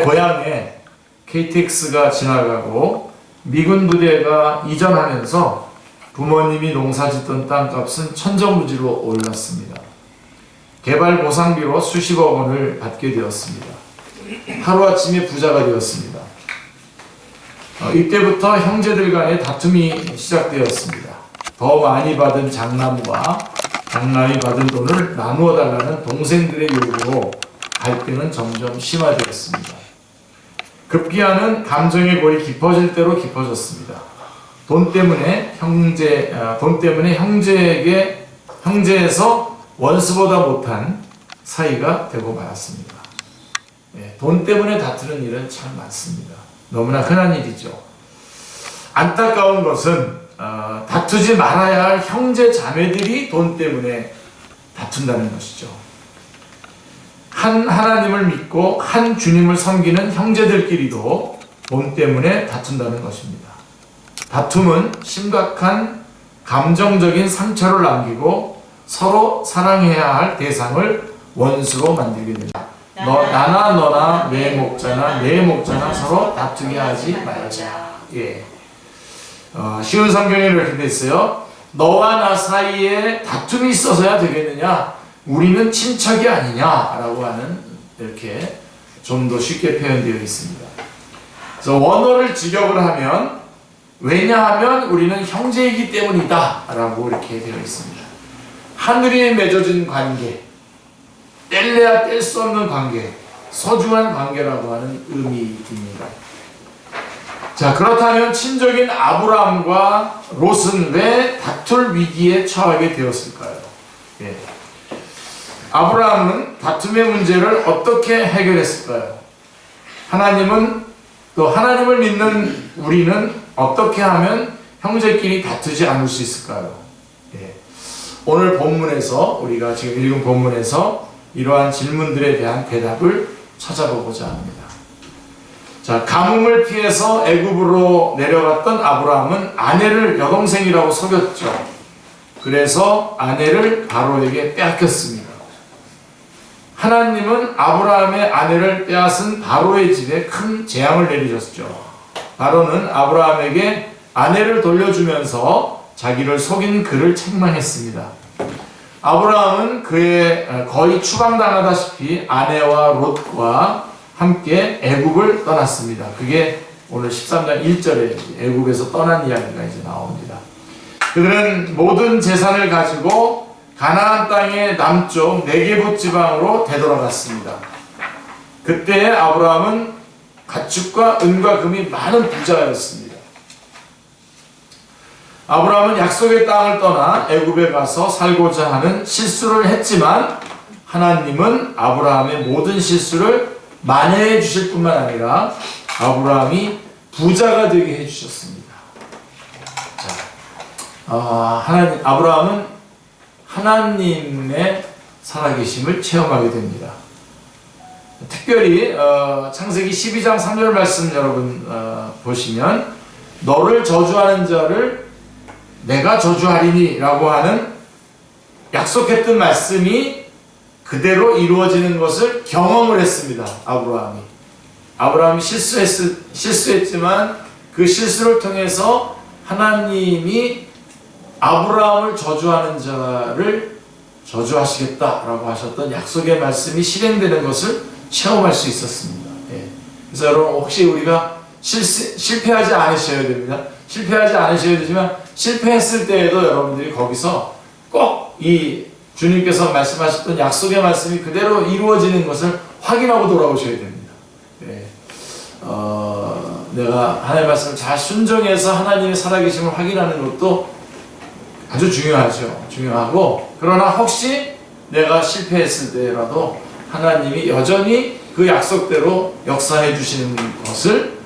고향에 KTX가 지나가고 미군 부대가 이전하면서 부모님이 농사짓던 땅값은 천정부지로 올랐습니다. 개발 보상비로 수십억 원을 받게 되었습니다. 하루아침에 부자가 되었습니다. 이때부터 형제들 간의 다툼이 시작되었습니다. 더 많이 받은 장남과 장남이 받은 돈을 나누어 달라는 동생들의 요구로 갈등은 점점 심화되었습니다. 급기야는 감정의 골이 깊어질 대로 깊어졌습니다. 돈 때문에 형제에서 원수보다 못한 사이가 되고 말았습니다. 돈 때문에 다투는 일은 참 많습니다. 너무나 흔한 일이죠. 안타까운 것은 다투지 말아야 할 형제 자매들이 돈 때문에 다툰다는 것이죠. 한 하나님을 믿고 한 주님을 섬기는 형제들끼리도 돈 때문에 다툰다는 것입니다. 다툼은 심각한 감정적인 상처를 남기고 서로 사랑해야 할 대상을 원수로 만들게 됩니다. 나나 너나 내 목자나 내 목자나 서로 다투게 하지 말자. 쉬운 성경에 이렇게 돼 있어요. 너와 나 사이에 다툼이 있어서야 되겠느냐? 우리는 친척이 아니냐라고 하는, 이렇게 좀 더 쉽게 표현되어 있습니다. 그래서 원어를 직역을 하면 왜냐하면 우리는 형제이기 때문이다 라고 이렇게 되어 있습니다. 하늘에 맺어진 관계, 뗄래야 뗄 수 없는 관계, 소중한 관계라고 하는 의미입니다. 자, 그렇다면 친족인 아브라함과 롯은 왜 다툴 위기에 처하게 되었을까요? 아브라함은 다툼의 문제를 어떻게 해결했을까요? 하나님을 믿는 우리는 어떻게 하면 형제끼리 다투지 않을 수 있을까요? 오늘 본문에서, 우리가 지금 읽은 본문에서 이러한 질문들에 대한 대답을 찾아보고자 합니다. 자, 가뭄을 피해서 애굽으로 내려갔던 아브라함은 아내를 여동생이라고 속였죠. 그래서 아내를 바로에게 빼앗겼습니다. 하나님은 아브라함의 아내를 빼앗은 바로의 집에 큰 재앙을 내리셨죠. 바로는 아브라함에게 아내를 돌려주면서 자기를 속인 그를 책망했습니다. 아브라함은 그의 거의 추방당하다시피 아내와 롯과 함께 애굽을 떠났습니다. 그게 오늘 13장 1절에 애굽에서 떠난 이야기가 이제 나옵니다. 그들은 모든 재산을 가지고 가나안 땅의 남쪽 네게부 지방으로 되돌아갔습니다. 그때 아브라함은 가축과 은과 금이 많은 부자였습니다. 아브라함은 약속의 땅을 떠나 애굽에 가서 살고자 하는 실수를 했지만 하나님은 아브라함의 모든 실수를 만회해 주실 뿐만 아니라 아브라함이 부자가 되게 해주셨습니다. 아브라함은 하나님의 살아계심을 체험하게 됩니다. 특별히 창세기 12장 3절 말씀 여러분 보시면 너를 저주하는 자를 내가 저주하리니 라고 하는 약속했던 말씀이 그대로 이루어지는 것을 경험을 했습니다. 아브라함이 실수했지만 그 실수를 통해서 하나님이 아브라함을 저주하는 자를 저주하시겠다라고 하셨던 약속의 말씀이 실행되는 것을 체험할 수 있었습니다. 그래서 여러분, 혹시 우리가 실패하지 않으셔야 됩니다. 실패하지 않으셔야 되지만 실패했을 때에도 여러분들이 거기서 꼭 이 주님께서 말씀하셨던 약속의 말씀이 그대로 이루어지는 것을 확인하고 돌아오셔야 됩니다. 내가 하나님의 말씀을 잘 순종해서 하나님의 살아계심을 확인하는 것도 아주 중요하고, 그러나 혹시 내가 실패했을 때라도 하나님이 여전히 그 약속대로 역사해 주시는 것을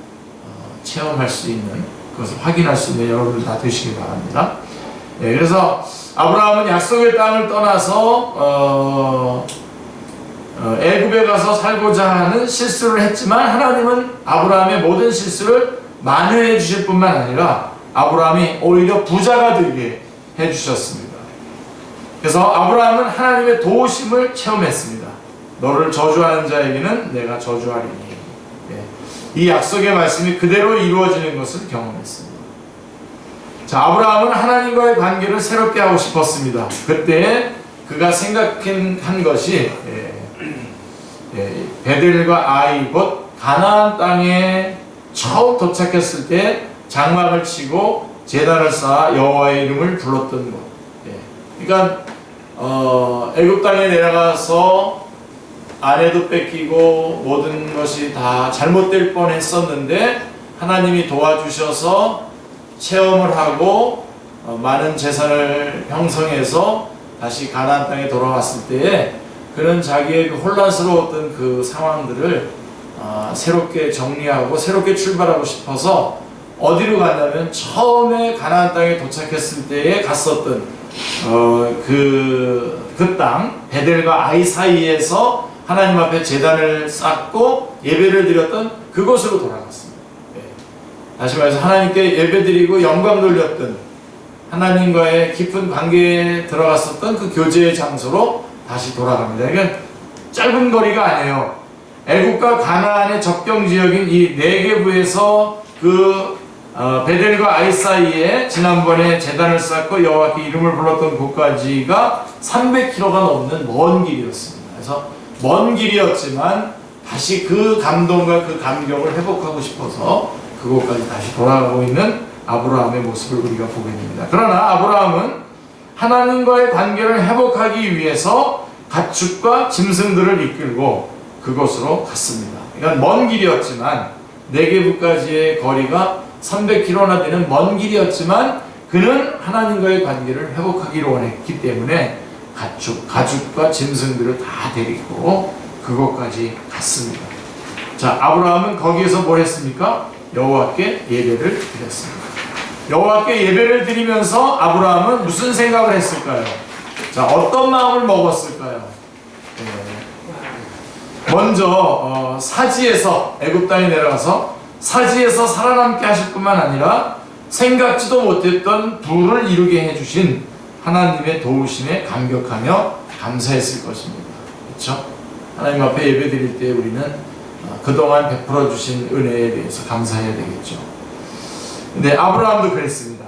체험할 수 있는, 그것을 확인할 수 있는 여러분들 다 되시기 바랍니다. 그래서 아브라함은 약속의 땅을 떠나서 애굽에 가서 살고자 하는 실수를 했지만 하나님은 아브라함의 모든 실수를 만회해 주실 뿐만 아니라 아브라함이 오히려 부자가 되게 해주셨습니다. 그래서 아브라함은 하나님의 도우심을 체험했습니다. 너를 저주하는 자에게는 내가 저주하리니. 이 약속의 말씀이 그대로 이루어지는 것을 경험했습니다. 자, 아브라함은 하나님과의 관계를 새롭게 하고 싶었습니다. 그때 그가 생각한 것이 베델과 아이 곧 가나안 땅에 처음 도착했을 때 장막을 치고 제단을 쌓아 여호와의 이름을 불렀던 것. 그러니까 애굽 땅에 내려가서 아내도 뺏기고 모든 것이 다 잘못될 뻔했었는데 하나님이 도와주셔서 체험을 하고 많은 재산을 형성해서 다시 가나안 땅에 돌아왔을 때에 그는 자기의 그 혼란스러웠던 그 상황들을 새롭게 정리하고 새롭게 출발하고 싶어서 어디로 갔냐면 처음에 가나안 땅에 도착했을 때에 갔었던 그 땅 베델과 아이 사이에서 하나님 앞에 제단을 쌓고 예배를 드렸던 그곳으로 돌아갔습니다. 다시 말해서 하나님께 예배드리고 영광 돌렸던 하나님과의 깊은 관계에 들어갔었던 그 교제의 장소로 다시 돌아갑니다. 그러니까 짧은 거리가 아니에요. 애굽과 가나안의 접경 지역인 이 네게브에서 그 베델과 아이 사이에 지난번에 제단을 쌓고 여호와께 이름을 불렀던 곳까지가 300km가 넘는 먼 길이었습니다. 그래서 먼 길이었지만 다시 그 감동과 그 감격을 회복하고 싶어서 그곳까지 다시 돌아가고 있는 아브라함의 모습을 우리가 보게 됩니다. 그러나 아브라함은 하나님과의 관계를 회복하기 위해서 가축과 짐승들을 이끌고 그곳으로 갔습니다. 그러니까 먼 길이었지만 네게브까지의 거리가 300km나 되는 먼 길이었지만 그는 하나님과의 관계를 회복하기를 원했기 때문에 가축과 짐승들을 다 데리고 그곳까지 갔습니다. 자, 아브라함은 거기에서 뭘 했습니까? 여호와께 예배를 드렸습니다. 여호와께 예배를 드리면서 아브라함은 무슨 생각을 했을까요? 자, 어떤 마음을 먹었을까요? 먼저 사지에서 애굽 땅에 내려가서 사지에서 살아남게 하실 뿐만 아니라 생각지도 못했던 부를 이루게 해주신 하나님의 도우심에 감격하며 감사했을 것입니다. 그렇죠? 하나님 앞에 예배 드릴 때 우리는 그동안 베풀어 주신 은혜에 대해서 감사해야 되겠죠. 근데 아브라함도 그랬습니다.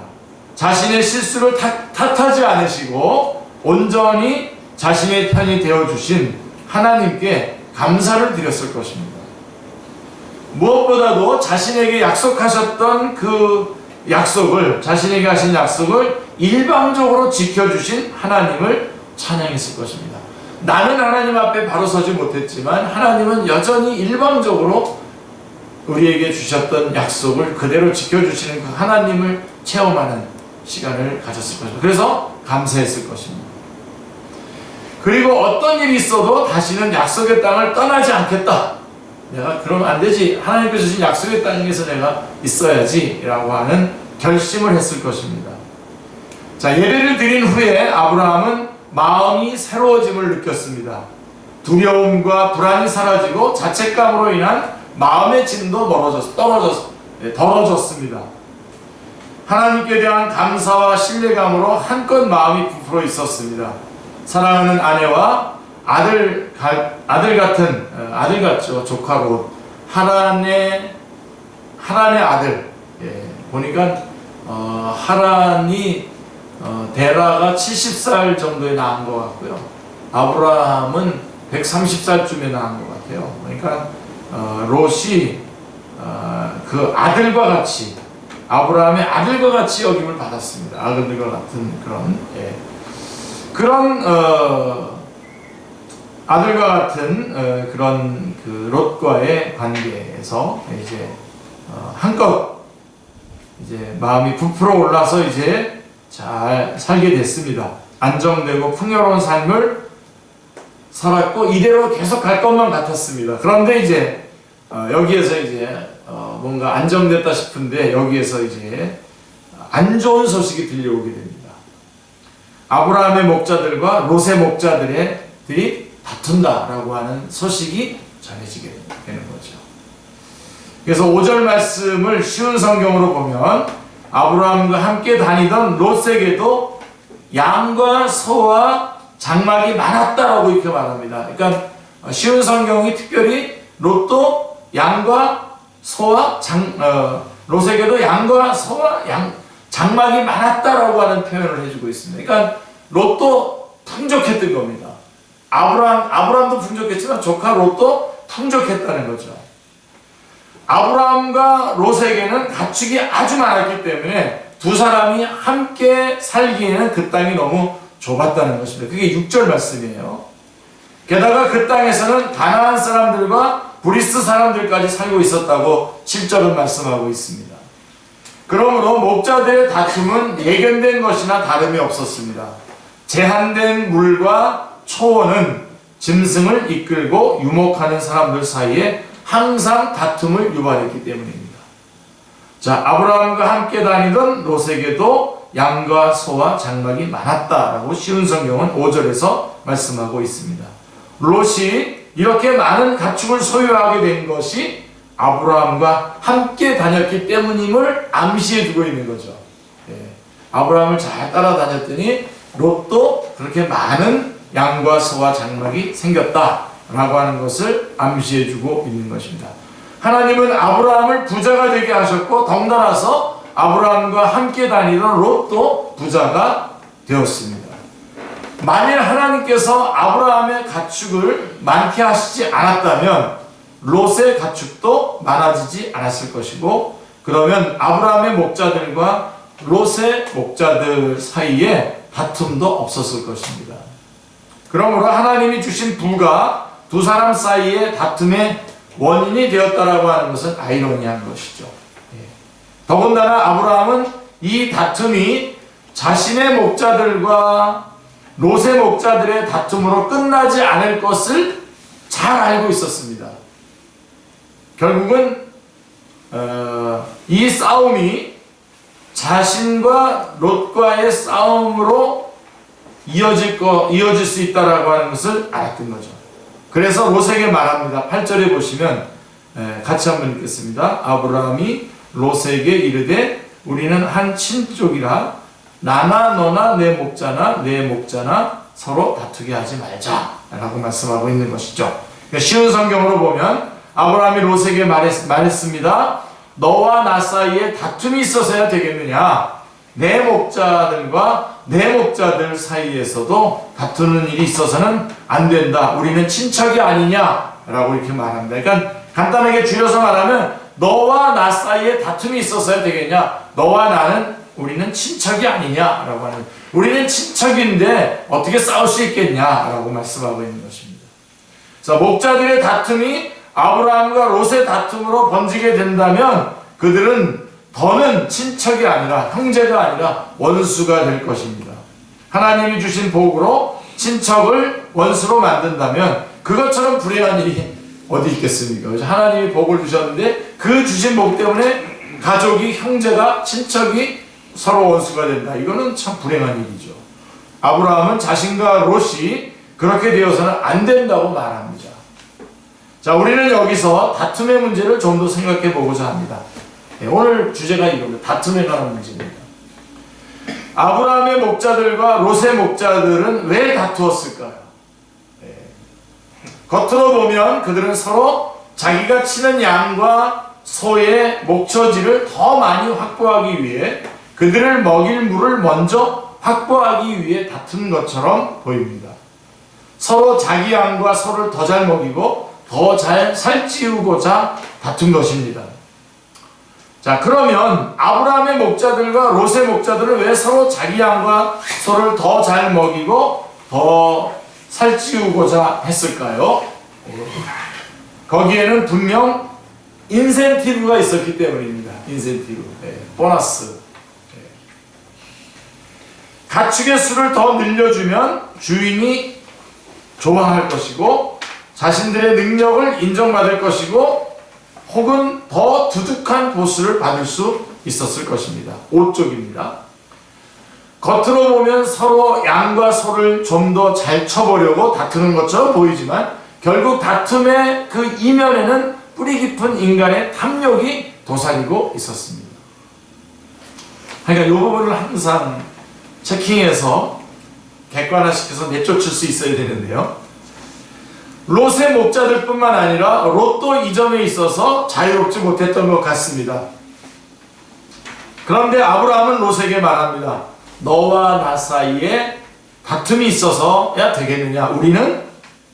자신의 실수를 탓하지 않으시고 온전히 자신의 편이 되어주신 하나님께 감사를 드렸을 것입니다. 무엇보다도 자신에게 약속하셨던 그 약속을, 자신에게 하신 약속을 일방적으로 지켜주신 하나님을 찬양했을 것입니다. 나는 하나님 앞에 바로 서지 못했지만 하나님은 여전히 일방적으로 우리에게 주셨던 약속을 그대로 지켜주시는 그 하나님을 체험하는 시간을 가졌을 것입니다. 그래서 감사했을 것입니다. 그리고 어떤 일이 있어도 다시는 약속의 땅을 떠나지 않겠다. 내가 그러면 안 되지. 하나님께서 주신 약속의 땅에서 내가 있어야지 라고 하는 결심을 했을 것입니다. 자, 예배를 드린 후에 아브라함은 마음이 새로워짐을 느꼈습니다. 두려움과 불안이 사라지고 자책감으로 인한 마음의 짐도 덜어졌습니다. 하나님께 대한 감사와 신뢰감으로 한껏 마음이 부풀어 있었습니다. 사랑하는 아내와 아들 같죠. 조카 롯. 하란의 아들. 보니까 하란이 데라가 70살 정도에 낳은 것 같고요. 아브라함은 130살쯤에 낳은 것 같아요. 그러니까 롯이 그 아들과 같이, 아브라함의 아들과 같이 여김을 받았습니다. 아들과 같은 그런 아들과 같은 그런 그 롯과의 관계에서 이제 한껏 이제 마음이 부풀어 올라서 이제 잘 살게 됐습니다. 안정되고 풍요로운 삶을 살았고 이대로 계속 갈 것만 같았습니다. 그런데 이제 여기에서 이제 뭔가 안정됐다 싶은데 여기에서 이제 안 좋은 소식이 들려오게 됩니다. 아브라함의 목자들과 롯의 목자들이 다툰다라고 하는 소식이 전해지게 되는 거죠. 그래서 5절 말씀을 쉬운 성경으로 보면 아브라함과 함께 다니던 롯에게도 양과 소와 장막이 많았다라고 이렇게 말합니다. 그러니까 쉬운 성경이 특별히 롯도 양과 롯에게도 양과 소와 장막이 많았다라고 하는 표현을 해주고 있습니다. 그러니까 롯도 풍족했던 겁니다. 아브라함도 풍족했지만 조카 롯도 풍족했다는 거죠. 아브라함과 롯에게는 가축이 아주 많았기 때문에 두 사람이 함께 살기에는 그 땅이 너무 좁았다는 것입니다. 그게 6절 말씀이에요. 게다가 그 땅에서는 가나안 사람들과 브리스 사람들까지 살고 있었다고 7절은 말씀하고 있습니다. 그러므로 목자들의 다툼은 예견된 것이나 다름이 없었습니다. 제한된 물과 초원은 짐승을 이끌고 유목하는 사람들 사이에 항상 다툼을 유발했기 때문입니다. 자, 아브라함과 함께 다니던 롯에게도 양과 소와 장막이 많았다라고 쉬운 성경은 5절에서 말씀하고 있습니다. 롯이 이렇게 많은 가축을 소유하게 된 것이 아브라함과 함께 다녔기 때문임을 암시해 두고 있는 거죠. 아브라함을 잘 따라다녔더니 롯도 그렇게 많은 양과 소와 장막이 생겼다라고 하는 것을 암시해 주고 있는 것입니다. 하나님은 아브라함을 부자가 되게 하셨고 덩달아서 아브라함과 함께 다니던 롯도 부자가 되었습니다. 만일 하나님께서 아브라함의 가축을 많게 하시지 않았다면 롯의 가축도 많아지지 않았을 것이고, 그러면 아브라함의 목자들과 롯의 목자들 사이에 다툼도 없었을 것입니다. 그러므로 하나님이 주신 부가 두 사람 사이의 다툼의 원인이 되었다라고 하는 것은 아이러니한 것이죠. 더군다나 아브라함은 이 다툼이 자신의 목자들과 롯의 목자들의 다툼으로 끝나지 않을 것을 잘 알고 있었습니다. 결국은 이 싸움이 자신과 롯과의 싸움으로 이어질 수 있다라고 하는 것을 알았던 거죠. 그래서 롯에게 말합니다. 8절에 보시면 같이 한번 읽겠습니다. 아브라함이 롯에게 이르되 우리는 한 친족이라 나나 너나 내 목자나 내 목자나 서로 다투게 하지 말자 라고 말씀하고 있는 것이죠. 그러니까 쉬운 성경으로 보면 아브라함이 롯에게 말했습니다. 너와 나 사이에 다툼이 있어서야 되겠느냐? 내 목자들과 내 목자들 사이에서도 다투는 일이 있어서는 안 된다. 우리는 친척이 아니냐라고 이렇게 말합니다. 그러니까 간단하게 줄여서 말하면 너와 나 사이에 다툼이 있어서야 되겠냐? 너와 나는 우리는 친척이 아니냐라고 하는, 우리는 친척인데 어떻게 싸울 수 있겠냐라고 말씀하고 있는 것입니다. 자, 목자들의 다툼이 아브라함과 롯의 다툼으로 번지게 된다면 그들은 더는 친척이 아니라 형제가 아니라 원수가 될 것입니다. 하나님이 주신 복으로 친척을 원수로 만든다면 그것처럼 불행한 일이 어디 있겠습니까? 하나님이 복을 주셨는데 그 주신 복 때문에 가족이, 형제가, 친척이 서로 원수가 된다. 이거는 참 불행한 일이죠. 아브라함은 자신과 롯이 그렇게 되어서는 안 된다고 말합니다. 자, 우리는 여기서 다툼의 문제를 좀 더 생각해 보고자 합니다. 오늘 주제가 이겁니다. 다툼에 관한 문제입니다. 아브라함의 목자들과 롯의 목자들은 왜 다투었을까요? 겉으로 보면 그들은 서로 자기가 치는 양과 소의 목처지를 더 많이 확보하기 위해 그들을 먹일 물을 먼저 확보하기 위해 다툰 것처럼 보입니다. 서로 자기 양과 소를 더 잘 먹이고 더 잘 살찌우고자 다툰 것입니다. 자, 그러면 아브라함의 목자들과 롯의 목자들은 왜 서로 자기 양과 소를 더 잘 먹이고 더 살찌우고자 했을까요? 거기에는 분명 인센티브가 있었기 때문입니다. 인센티브, 보너스. 가축의 수를 더 늘려주면 주인이 좋아할 것이고 자신들의 능력을 인정받을 것이고 혹은 더 두둑한 보수를 받을 수 있었을 것입니다. 5쪽입니다. 겉으로 보면 서로 양과 소를 좀 더 잘 쳐보려고 다투는 것처럼 보이지만 결국 다툼의 그 이면에는 뿌리 깊은 인간의 탐욕이 도사리고 있었습니다. 그러니까 이 부분을 항상 체킹해서 객관화시켜서 내쫓을 수 있어야 되는데요. 롯의 목자들뿐만 아니라 롯도 이 점에 있어서 자유롭지 못했던 것 같습니다. 그런데 아브라함은 롯에게 말합니다. 너와 나 사이에 다툼이 있어서야 되겠느냐? 우리는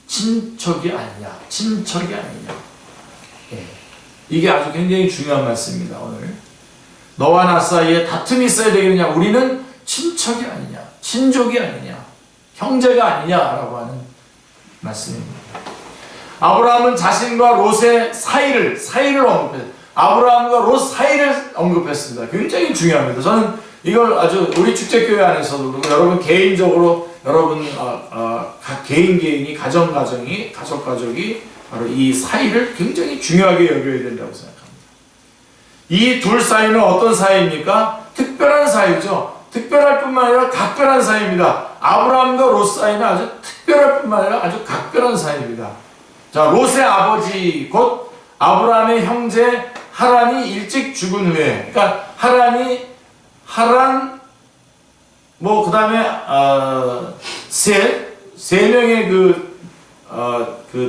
친척이 아니냐? 친척이 아니냐? 예. 이게 아주 굉장히 중요한 말씀입니다. 오늘 너와 나 사이에 다툼이 있어야 되겠느냐? 우리는 친척이 아니냐? 친족이 아니냐? 형제가 아니냐라고 하는 말씀입니다. 아브라함은 자신과 롯의 사이를 언급했어요. 아브라함과 롯 사이를 언급했습니다. 굉장히 중요합니다. 저는 이걸 아주 우리 축제교회 안에서도 그리고 여러분 개인적으로 여러분 각 개인이 가정이 바로 이 사이를 굉장히 중요하게 여겨야 된다고 생각합니다. 이 둘 사이는 어떤 사이입니까? 특별한 사이죠. 특별할 뿐만 아니라 각별한 사이입니다. 아브라함과 롯 사이는 아주 특별할 뿐만 아니라 아주 각별한 사이입니다. 자, 롯의 아버지 곧 아브라함의 형제 하란이 일찍 죽은 후에, 그러니까 하란 그 다음에 세 명의 그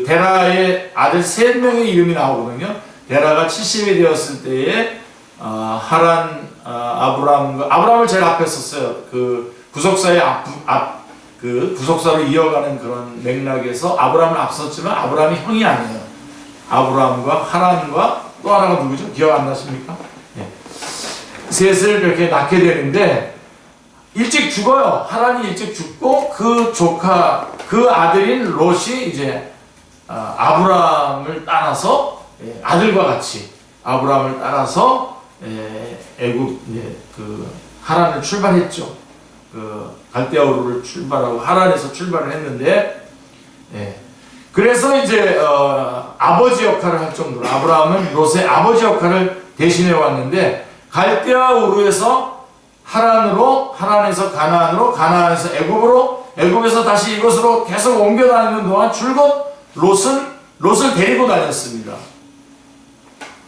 데라의 아들 세 명의 이름이 나오거든요. 데라가 70이 되었을 때에 아브라함을 제일 앞에 썼어요. 그 구속사의 그 구속사로 이어가는 그런 맥락에서 아브라함을 앞섰지만 아브라함이 형이 아니에요. 아브라함과 하란과 또 하나가 누구죠? 기억 안 나십니까? 네. 셋을 이렇게 낳게 되는데 일찍 죽어요. 하란이 일찍 죽고 그 조카, 그 아들인 롯이 이제 아브라함을 따라서 아들과 같이 아브라함을 따라서 애굽 그 하란을 출발했죠. 그 갈대아우르를 출발하고 하란에서 출발을 했는데, 그래서 이제 아버지 역할을 할 정도로 아브라함은 롯의 아버지 역할을 대신해 왔는데 갈대아우르에서 하란에서 가나안으로, 가나안에서 애굽으로, 애굽에서 다시 이곳으로 계속 옮겨 다니는 동안 줄곧 롯을 데리고 다녔습니다.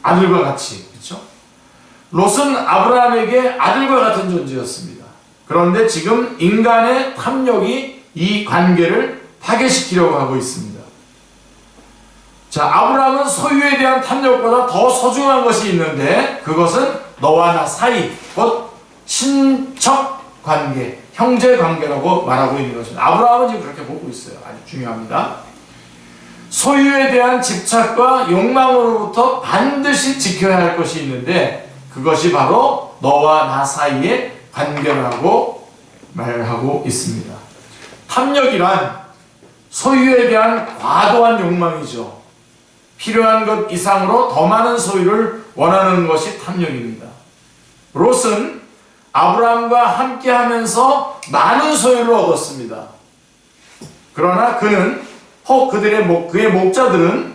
아들과 같이, 그렇죠? 롯은 아브라함에게 아들과 같은 존재였습니다. 그런데 지금 인간의 탐욕이 이 관계를 파괴시키려고 하고 있습니다. 자, 아브라함은 소유에 대한 탐욕보다 더 소중한 것이 있는데 그것은 너와 나 사이, 곧 친척 관계, 형제 관계라고 말하고 있는 것입니다. 아브라함은 지금 그렇게 보고 있어요. 아주 중요합니다. 소유에 대한 집착과 욕망으로부터 반드시 지켜야 할 것이 있는데 그것이 바로 너와 나 사이의 관계라고 말하고 있습니다. 탐욕이란 소유에 대한 과도한 욕망이죠. 필요한 것 이상으로 더 많은 소유를 원하는 것이 탐욕입니다. 롯은 아브라함과 함께 하면서 많은 소유를 얻었습니다. 그러나 그의 목자들은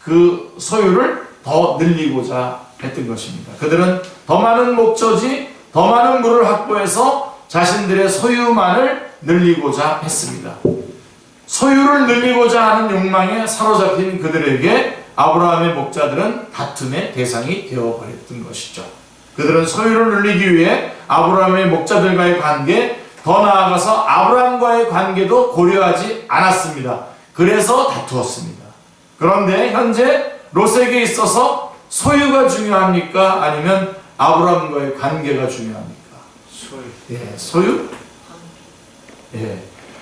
그 소유를 더 늘리고자 했던 것입니다. 그들은 더 많은 목젖이 더 많은 물을 확보해서 자신들의 소유만을 늘리고자 했습니다. 소유를 늘리고자 하는 욕망에 사로잡힌 그들에게 아브라함의 목자들은 다툼의 대상이 되어버렸던 것이죠. 그들은 소유를 늘리기 위해 아브라함의 목자들과의 관계, 더 나아가서 아브라함과의 관계도 고려하지 않았습니다. 그래서 다투었습니다. 그런데 현재 롯에게 있어서 소유가 중요합니까? 아니면 아브라함과의 관계가 중요합니까? 소유?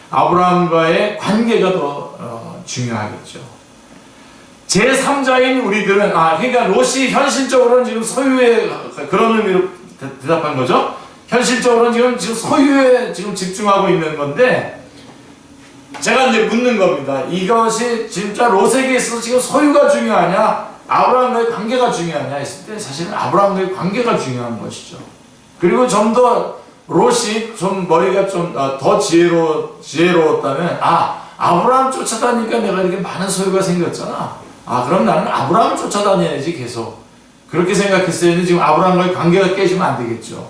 아브라함과의 관계가 더 중요하겠죠. 제3자인 우리들은 그러니까 롯이 현실적으로는 지금 소유에 그런 의미로 대답한 거죠. 현실적으로는 지금 소유에 지금 집중하고 있는 건데 제가 이제 묻는 겁니다. 이것이 진짜 롯에게 있어서 지금 소유가 중요하냐, 아브라함과의 관계가 중요하냐 했을 때 사실은 아브라함과의 관계가 중요한 것이죠. 그리고 좀 더 롯이 좀 머리가 좀 더 지혜로웠다면 아브라함 쫓아다니니까 내가 이렇게 많은 소유가 생겼잖아. 그럼 나는 아브라함을 쫓아다녀야지 계속. 그렇게 생각했어야 했는데 지금 아브라함과의 관계가 깨지면 안 되겠죠.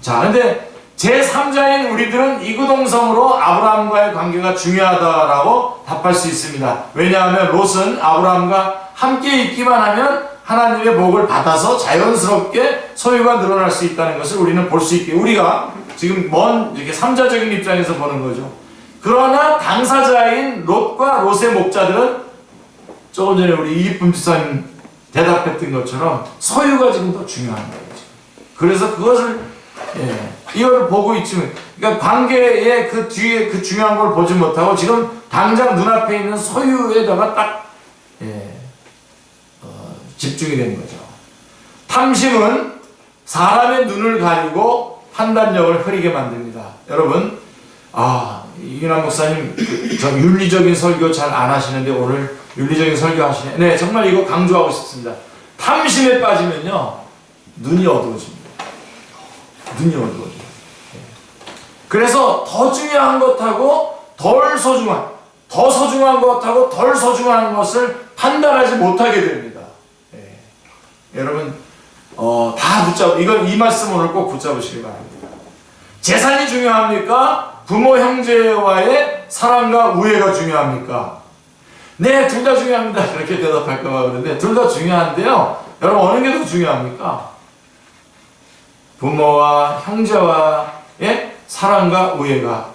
자, 근데 제3자인 우리들은 이구동성으로 아브라함과의 관계가 중요하다라고 답할 수 있습니다. 왜냐하면 롯은 아브라함과 함께 있기만 하면 하나님의 복을 받아서 자연스럽게 소유가 늘어날 수 있다는 것을 우리는 볼 수 있게, 우리가 지금 이렇게 3자적인 입장에서 보는 거죠. 그러나 당사자인 롯과 롯의 목자들은 조금 전에 우리 이기쁨 집사님 대답했던 것처럼 소유가 지금 더 중요한 거예요. 그래서 그것을 이걸 보고 있지만, 그러니까 관계의 그 뒤에 그 중요한 걸 보지 못하고 지금 당장 눈앞에 있는 소유에다가 딱 집중이 되는 거죠. 탐심은 사람의 눈을 가리고 판단력을 흐리게 만듭니다. 여러분, 이기남 목사님 저 윤리적인 설교 잘 안 하시는데 오늘 윤리적인 설교 하시네. 네, 정말 이거 강조하고 싶습니다. 탐심에 빠지면요 눈이 어두워집니다. 눈이 어두워져요. 그래서 더 중요한 것하고 덜 소중한, 더 소중한 것하고 덜 소중한 것을 판단하지 못하게 됩니다. 여러분, 다 이 말씀 오늘 꼭 붙잡으시기 바랍니다. 재산이 중요합니까? 부모 형제와의 사랑과 우애가 중요합니까? 네, 둘 다 중요합니다. 그렇게 대답할까봐 그러는데 둘 다 중요한데요. 여러분, 어느 게 더 중요합니까? 부모와 형제와의 사랑과 우애가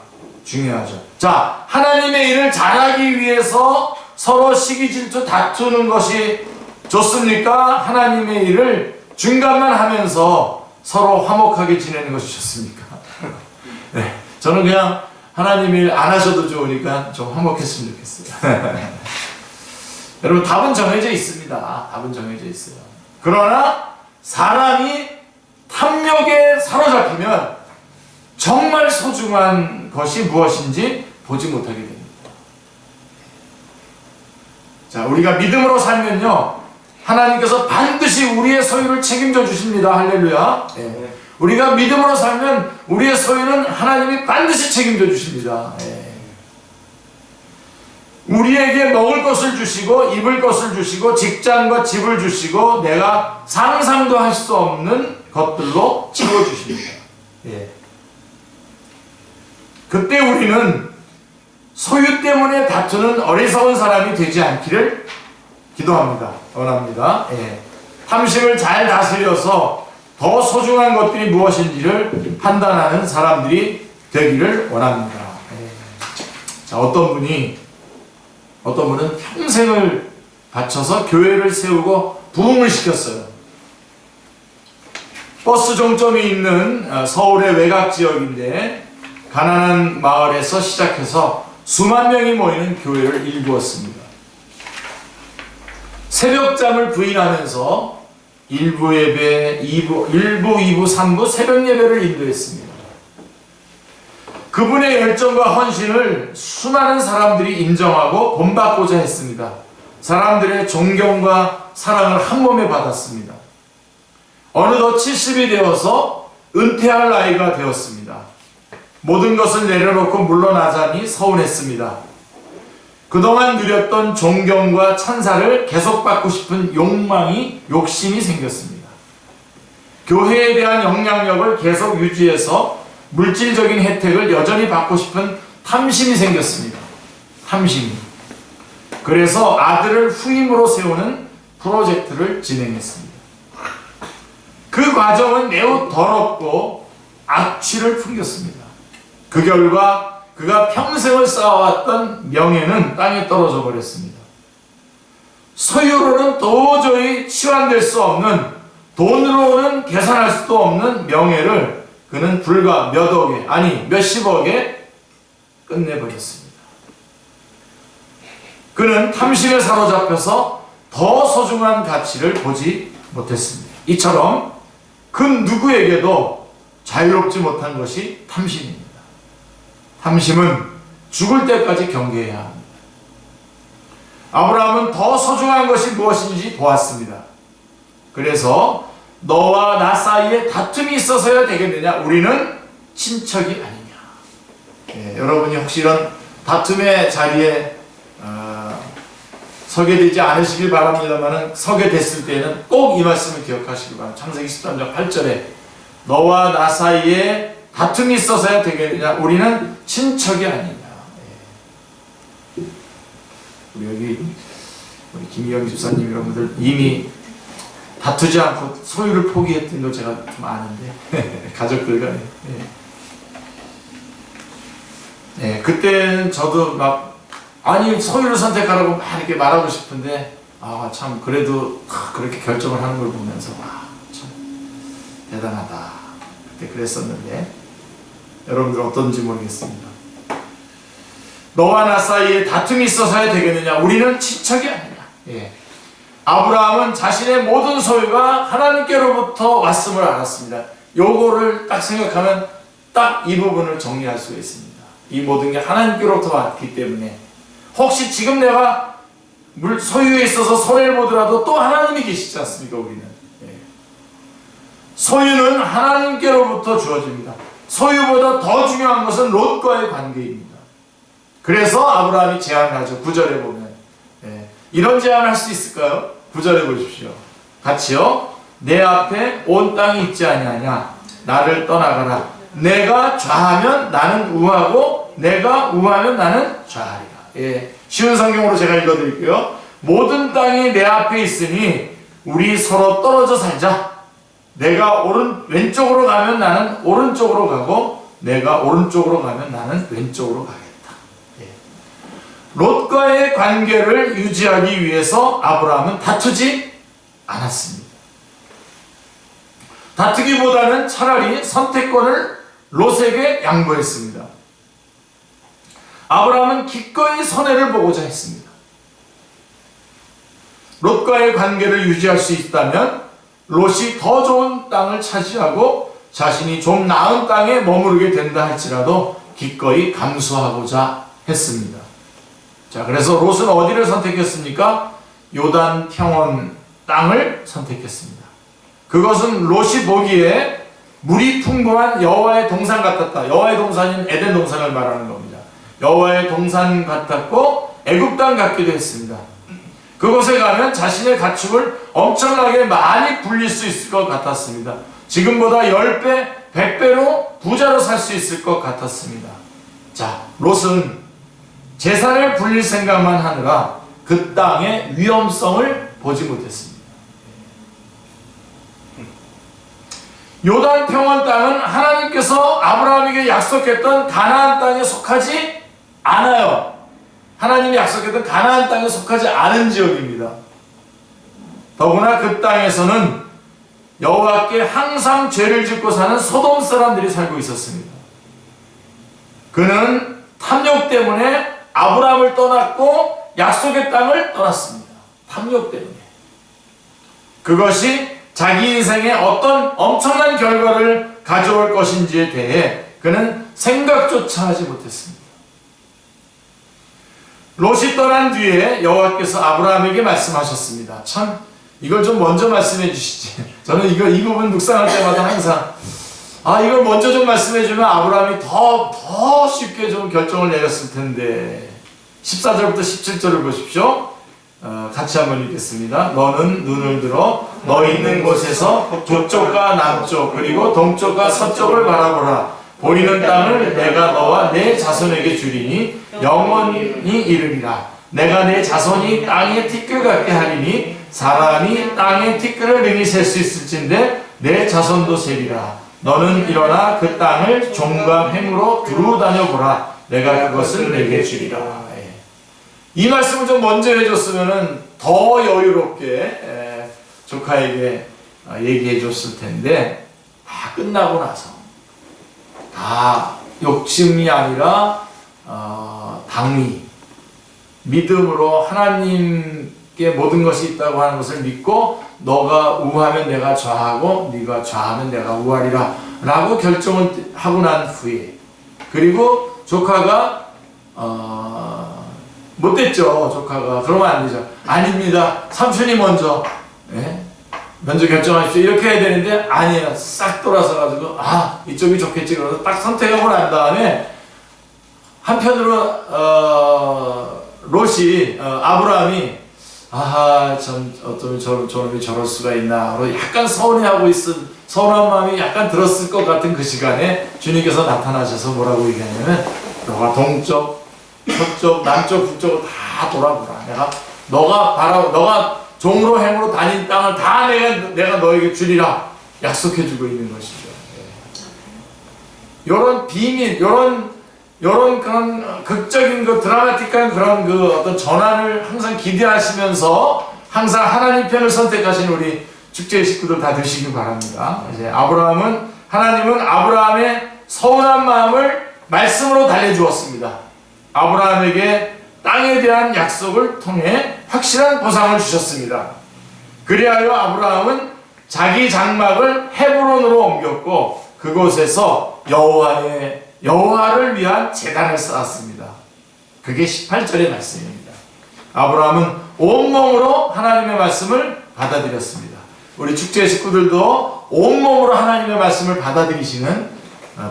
중요하죠. 자, 하나님의 일을 잘하기 위해서 서로 시기 질투 다투는 것이 좋습니까? 하나님의 일을 중간만 하면서 서로 화목하게 지내는 것이 좋습니까? 네, 저는 그냥 하나님 일 안 하셔도 좋으니까 좀 화목했으면 좋겠어요. 여러분, 답은 정해져 있습니다. 답은 정해져 있어요. 그러나 사람이 탐욕에 사로잡히면 정말 소중한 것이 무엇인지 보지 못하게 됩니다. 자, 우리가 믿음으로 살면요, 하나님께서 반드시 우리의 소유를 책임져 주십니다. 할렐루야. 네. 우리가 믿음으로 살면 우리의 소유는 하나님이 반드시 책임져 주십니다. 우리에게 먹을 것을 주시고 입을 것을 주시고 직장과 집을 주시고 내가 상상도 할 수 없는 것들로 채워주십니다. 그때 우리는 소유 때문에 다투는 어리석은 사람이 되지 않기를 기도합니다. 원합니다. 탐심을 잘 다스려서 더 소중한 것들이 무엇인지를 판단하는 사람들이 되기를 원합니다. 자, 어떤 분은 평생을 바쳐서 교회를 세우고 부흥을 시켰어요. 버스 종점이 있는 서울의 외곽 지역인데 가난한 마을에서 시작해서 수만 명이 모이는 교회를 일구었습니다. 새벽잠을 부인하면서 1부 예배, 1부, 2부, 3부 새벽 예배를 인도했습니다. 그분의 열정과 헌신을 수많은 사람들이 인정하고 본받고자 했습니다. 사람들의 존경과 사랑을 한 몸에 받았습니다. 어느덧 70이 되어서 은퇴할 나이가 되었습니다. 모든 것을 내려놓고 물러나자니 서운했습니다. 그동안 누렸던 존경과 찬사를 계속 받고 싶은 욕심이 생겼습니다. 교회에 대한 영향력을 계속 유지해서 물질적인 혜택을 여전히 받고 싶은 탐심이 생겼습니다. 탐심이. 그래서 아들을 후임으로 세우는 프로젝트를 진행했습니다. 그 과정은 매우 더럽고 악취를 풍겼습니다. 그 결과 그가 평생을 쌓아왔던 명예는 땅에 떨어져 버렸습니다. 소유로는 도저히 치환될 수 없는, 돈으로는 계산할 수도 없는 명예를 그는 불과 몇 억에, 아니 몇십억에 끝내버렸습니다. 그는 탐심에 사로잡혀서 더 소중한 가치를 보지 못했습니다. 이처럼 그 누구에게도 자유롭지 못한 것이 탐심입니다. 탐심은 죽을 때까지 경계해야 합니다. 아브라함은 더 소중한 것이 무엇인지 보았습니다. 그래서 너와 나 사이에 다툼이 있어서야 되겠느냐? 우리는 친척이 아니냐? 여러분이 혹시 이런 다툼의 자리에 서게 되지 않으시길 바랍니다만 서게 됐을 때는 꼭 이 말씀을 기억하시기 바랍니다. 창세기 13장 8절에 너와 나 사이에 다툼이 있어서야 되겠느냐? 우리는 친척이 아니냐? 우리 김희영 집사님 이런 분들 이미 다투지 않고 소유를 포기했던 거 제가 좀 아는데 가족들과 네, 그때는 저도 막 아니 소유를 선택하라고 막 이렇게 말하고 싶은데 참 그래도 그렇게 결정을 하는 걸 보면서 참 대단하다 그때 그랬었는데 여러분들 어떤지 모르겠습니다. 너와 나 사이에 다툼이 있어서야 되겠느냐? 우리는 친척이 아니냐. 예. 아브라함은 자신의 모든 소유가 하나님께로부터 왔음을 알았습니다. 요거를 딱 생각하면 딱 이 부분을 정리할 수가 있습니다. 이 모든 게 하나님께로부터 왔기 때문에 혹시 지금 내가 소유에 있어서 손해를 보더라도 또 하나님이 계시지 않습니까? 우리는 예. 소유는 하나님께로부터 주어집니다. 소유보다 더 중요한 것은 롯과의 관계입니다. 그래서 아브라함이 제안을 하죠. 9절에 보면 예. 이런 제안을 할 수 있을까요? 9절에 보십시오. 같이요. 내 앞에 온 땅이 있지 아니하냐? 나를 떠나가라. 내가 좌하면 나는 우하고 내가 우하면 나는 좌하리라. 예. 쉬운 성경으로 제가 읽어드릴게요. 모든 땅이 내 앞에 있으니 우리 서로 떨어져 살자. 내가 왼쪽으로 가면 나는 오른쪽으로 가고 내가 오른쪽으로 가면 나는 왼쪽으로 가겠다. 예. 롯과의 관계를 유지하기 위해서 아브라함은 다투지 않았습니다. 다투기보다는 차라리 선택권을 롯에게 양보했습니다. 아브라함은 기꺼이 손해를 보고자 했습니다. 롯과의 관계를 유지할 수 있다면 롯이 더 좋은 땅을 차지하고 자신이 좀 나은 땅에 머무르게 된다 할지라도 기꺼이 감수하고자 했습니다. 자, 그래서 롯은 어디를 선택했습니까? 요단 평원 땅을 선택했습니다. 그것은 롯이 보기에 물이 풍부한 여호와의 동산 같았다. 여호와의 동산인 에덴 동산을 말하는 겁니다. 여호와의 동산 같았고 애굽 땅 같기도 했습니다. 그곳에 가면 자신의 가축을 엄청나게 많이 불릴 수 있을 것 같았습니다. 지금보다 10배, 100배로 부자로 살 수 있을 것 같았습니다. 자, 롯은 재산을 불릴 생각만 하느라 그 땅의 위험성을 보지 못했습니다. 요단 평원 땅은 하나님께서 아브라함에게 약속했던 가나안 땅에 속하지 않아요. 하나님이 약속했던 가나안 땅에 속하지 않은 지역입니다. 더구나 그 땅에서는 여호와께 항상 죄를 짓고 사는 소돔 사람들이 살고 있었습니다. 그는 탐욕 때문에 아브라함을 떠났고 약속의 땅을 떠났습니다. 탐욕 때문에. 그것이 자기 인생에 어떤 엄청난 결과를 가져올 것인지에 대해 그는 생각조차 하지 못했습니다. 롯이 떠난 뒤에 여호와께서 아브라함에게 말씀하셨습니다. 참 이걸 좀 먼저 말씀해 주시지. 저는 이 부분 묵상할 때마다 항상 이걸 먼저 좀 말씀해 주면 아브라함이 더 쉽게 좀 결정을 내렸을 텐데. 14절부터 17절을 보십시오. 같이 한번 읽겠습니다. 너는 눈을 들어 너 있는 곳에서 북쪽과 남쪽 그리고 동쪽과 서쪽을 바라보라. 보이는 땅을 내가 너와 내 자손에게 주리니 영원히 이르리라. 내가 내 자손이 땅의 티끌 같게 하리니 사람이 땅의 티끌을 능히 셀 수 있을진데 내 자손도 세리라. 너는 일어나 그 땅을 종과 횡으로 두루 다녀보라. 내가 그것을 내게 주리라. 이 말씀을 좀 먼저 해줬으면 더 여유롭게 조카에게 얘기해 줬을 텐데 다 끝나고 나서 다 욕심이 아니라 당위, 믿음으로 하나님께 모든 것이 있다고 하는 것을 믿고 너가 우하면 내가 좌하고 네가 좌하면 내가 우하리라 라고 결정을 하고 난 후에 그리고 조카가 못됐죠. 조카가. 그러면 안 되죠. 아닙니다. 삼촌이 먼저 먼저 결정하십시오. 이렇게 해야 되는데 아니에요. 싹 돌아서 가지고 이쪽이 좋겠지. 그래서 딱 선택하고 난 다음에 한편으로 롯이 아브라함이 참 어쩌면 저놈이 저럴 수가 있나. 약간 서운해하고 서운한 마음이 약간 들었을 것 같은 그 시간에 주님께서 나타나셔서 뭐라고 얘기하냐면 너가 동쪽 서쪽, 남쪽, 북쪽으로 다 돌아보라. 너가 종으로 행으로 다닌 땅을 다 내가 너에게 주리라 약속해주고 있는 것이죠. 이런 비밀, 이런 이런 그런 극적인 드라마틱한 그런 어떤 전환을 항상 기대하시면서 항상 하나님 편을 선택하신 우리 축제의 식구들 다 되시길 바랍니다. 이제 하나님은 아브라함의 서운한 마음을 말씀으로 달래주었습니다. 아브라함에게 땅에 대한 약속을 통해 확실한 보상을 주셨습니다. 그리하여 아브라함은 자기 장막을 헤브론으로 옮겼고 그곳에서 여호와를 위한 제단을 쌓았습니다. 그게 18절의 말씀입니다. 아브라함은 온몸으로 하나님의 말씀을 받아들였습니다. 우리 축제 식구들도 온몸으로 하나님의 말씀을 받아들이시는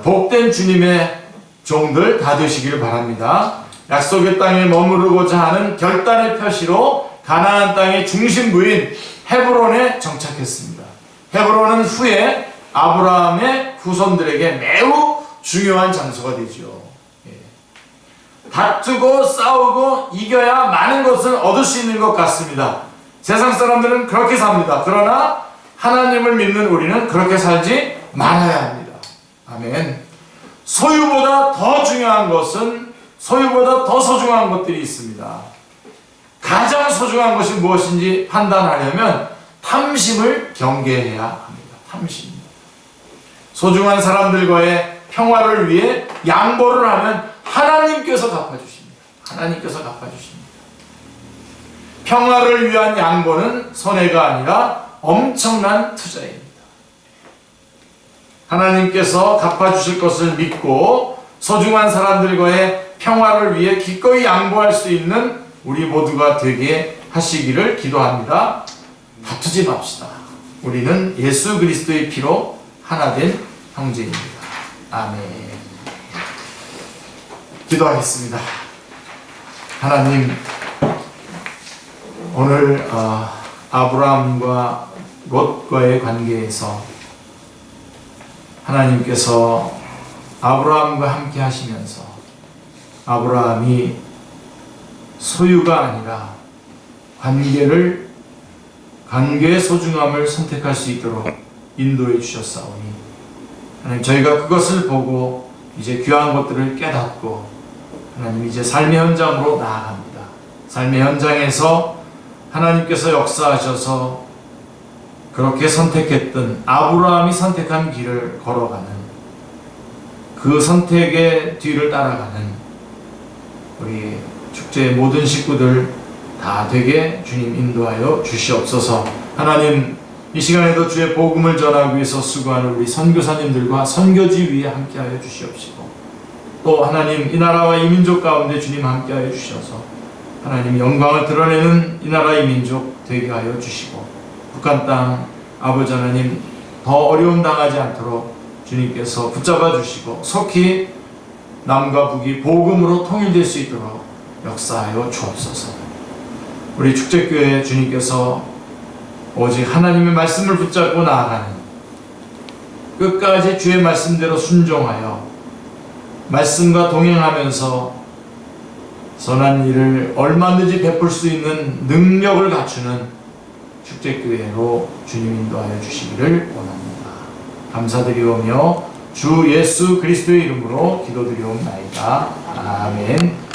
복된 주님의 종들 다 되시기를 바랍니다. 약속의 땅에 머무르고자 하는 결단의 표시로 가나안 땅의 중심부인 헤브론에 정착했습니다. 헤브론은 후에 아브라함의 후손들에게 매우 중요한 장소가 되죠. 다투고 싸우고 이겨야 많은 것을 얻을 수 있는 것 같습니다. 세상 사람들은 그렇게 삽니다. 그러나 하나님을 믿는 우리는 그렇게 살지 말아야 합니다. 아멘. 소유보다 더 중요한 것은 소유보다 더 소중한 것들이 있습니다. 가장 소중한 것이 무엇인지 판단하려면 탐심을 경계해야 합니다. 탐심. 소중한 사람들과의 평화를 위해 양보를 하면 하나님께서 갚아주십니다. 하나님께서 갚아주십니다. 평화를 위한 양보는 손해가 아니라 엄청난 투자입니다. 하나님께서 갚아주실 것을 믿고 소중한 사람들과의 평화를 위해 기꺼이 양보할 수 있는 우리 모두가 되게 하시기를 기도합니다. 다투지 맙시다. 우리는 예수 그리스도의 피로 하나 된 형제입니다. 아멘. 기도하겠습니다. 하나님, 오늘 아브라함과 롯과의 관계에서 하나님께서 아브라함과 함께 하시면서 아브라함이 소유가 아니라 관계의 소중함을 선택할 수 있도록 인도해 주셨사오니 하나님, 저희가 그것을 보고 이제 귀한 것들을 깨닫고 하나님 이제 삶의 현장으로 나아갑니다. 삶의 현장에서 하나님께서 역사하셔서 그렇게 선택했던 아브라함이 선택한 길을 걸어가는 그 선택의 뒤를 따라가는 우리 축제의 모든 식구들 다 되게 주님 인도하여 주시옵소서. 하나님, 이 시간에도 주의 복음을 전하기 위해서 수고하는 우리 선교사님들과 선교지 위에 함께하여 주시옵시고, 또 하나님 이 나라와 이 민족 가운데 주님 함께하여 주셔서 하나님 영광을 드러내는 이 나라 이 민족 되게 하여 주시고, 북한 땅 아버지 하나님 더 어려움 당하지 않도록 주님께서 붙잡아 주시고 속히 남과 북이 복음으로 통일될 수 있도록 역사하여 주옵소서. 우리 축제교회 주님께서 오직 하나님의 말씀을 붙잡고 나아가는, 끝까지 주의 말씀대로 순종하여 말씀과 동행하면서 선한 일을 얼마든지 베풀 수 있는 능력을 갖추는 축제교회로 주님 인도하여 주시기를 원합니다. 감사드리오며 주 예수 그리스도의 이름으로 기도드리옵나이다. 아멘.